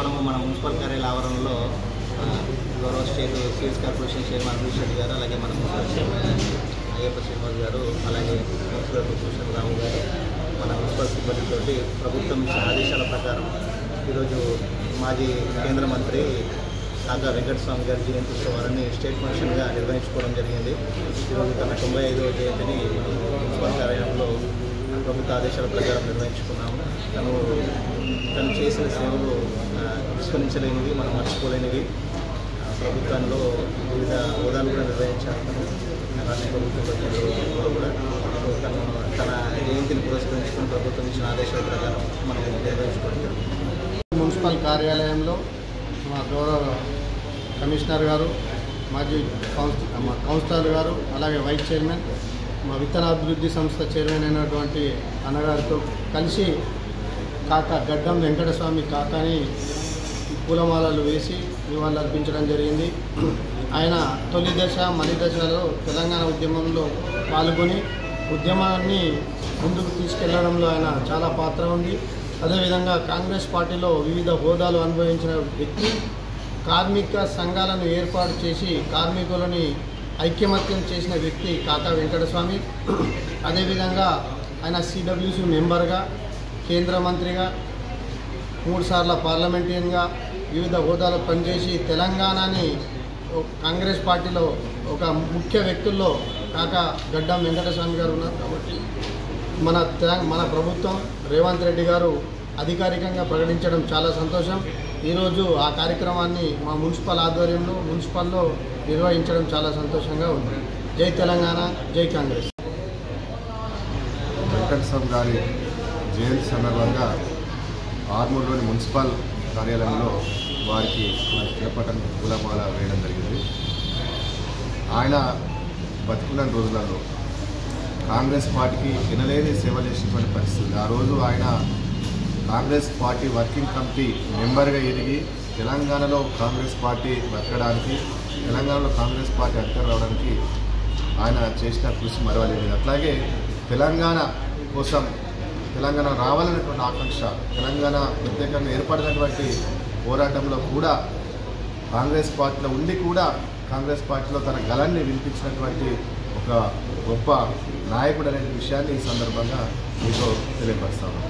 మనము మన మున్సిపల్ కార్యాలయ ఆవరణలో గౌరవ state seeds corporation chairman Abhish Reddy గారు, అలాగే మన మున్సిపల్ చైర్మన్ అయ్యప్ప శ్రీనివాస్ గారు, అలాగే కౌన్సిలర్ భూషణ్ రావు గారు, మన మున్సిపల్ సిబ్బందితోటి ప్రభుత్వం ఇచ్చిన ఆదేశాల ప్రకారం ఈరోజు మాజీ కేంద్ర మంత్రి కాకా వెంకటస్వామి గారి జయంతి ఉత్సవాన్ని స్టేట్ ఫంక్షన్గా నిర్వహించుకోవడం జరిగింది. ఈరోజు తన 95వ జయంతిని మున్సిపల్ కార్యాలయంలో ప్రభుత్వ ఆదేశాల ప్రకారం నిర్వహించుకున్నాము. తను చేసిన సేవలు విస్మరించలేనివి, మనం మర్చిపోలేనివి. ప్రభుత్వంలో వివిధ హోదాలు కూడా నిర్వహించారు. రాష్ట్ర ప్రభుత్వంలో కూడా తన జయంతిని పురస్కరించుకుని ప్రభుత్వం ఇచ్చిన ఆదేశాల ప్రకారం మనం నిర్వహించుకోవడం జరుగుతుంది. మున్సిపల్ కార్యాలయంలో మా గౌరవ కమిషనర్ గారు, మాజీ కౌన్సిలర్ గారు, అలాగే వైస్ చైర్మన్, మా విత్తనాభివృద్ధి సంస్థ చైర్మన్ అయినటువంటి అన్నగారితో కలిసి గడ్డం వెంకటస్వామి కాకాని పూలమాలలు వేసి నివాళులు అర్పించడం జరిగింది. ఆయన తొలి దశ మలి దశలో తెలంగాణ ఉద్యమంలో పాల్గొని ఉద్యమాన్ని ముందుకు తీసుకెళ్లడంలో ఆయన చాలా పాత్ర ఉంది. అదేవిధంగా కాంగ్రెస్ పార్టీలో వివిధ హోదాలు అనుభవించిన వ్యక్తి, కార్మిక సంఘాలను ఏర్పాటు చేసి కార్మికులని ఐక్యమత్యం చేసిన వ్యక్తి కాకా వెంకటస్వామి. అదేవిధంగా ఆయన సిడబ్ల్యూసి మెంబర్గా, కేంద్ర మంత్రిగా, 3 సార్ల పార్లమెంటేరియన్గా వివిధ హోదాలు పనిచేసి తెలంగాణని కాంగ్రెస్ పార్టీలో ఒక ముఖ్య వ్యక్తుల్లో కాకా గడ్డం వెంకటస్వామి గారు ఉన్నారు. కాబట్టి మన ప్రభుత్వం రేవంత్ రెడ్డి గారు అధికారికంగా ప్రకటించడం చాలా సంతోషం. ఈరోజు ఆ కార్యక్రమాన్ని మా మున్సిపల్ ఆధ్వర్యంలో మున్సిపల్లో నిర్వహించడం చాలా సంతోషంగా ఉంది. జై తెలంగాణ, జై కాంగ్రెస్. వెంకటస్వామి గారి జయంతి సందర్భంగా ఆర్మూర్లోని మున్సిపల్ కార్యాలయంలో వారికి చిరపటం పూలమాల వేయడం జరిగింది. ఆయన బతుకున్న రోజులలో కాంగ్రెస్ పార్టీకి వినలేని సేవ చేసినటువంటి పరిస్థితి. ఆ రోజు ఆయన కాంగ్రెస్ పార్టీ వర్కింగ్ కమిటీ మెంబర్గా ఎదిగి తెలంగాణలో కాంగ్రెస్ పార్టీ బతకడానికి, తెలంగాణలో కాంగ్రెస్ పార్టీ అధికారం రావడానికి ఆయన చేసిన కృషి మరవలేదు. అట్లాగే తెలంగాణ కోసం, తెలంగాణ రావాలనేటువంటి ఆకాంక్ష, తెలంగాణ ప్రత్యేకంగా ఏర్పడినటువంటి పోరాటంలో కూడా కాంగ్రెస్ పార్టీలో ఉండి కూడా కాంగ్రెస్ పార్టీలో తన గళాన్ని వినిపించినటువంటి ఒక గొప్ప నాయకుడు అనే విషయాన్ని ఈ సందర్భంగా మీకు తెలియపరుస్తాను.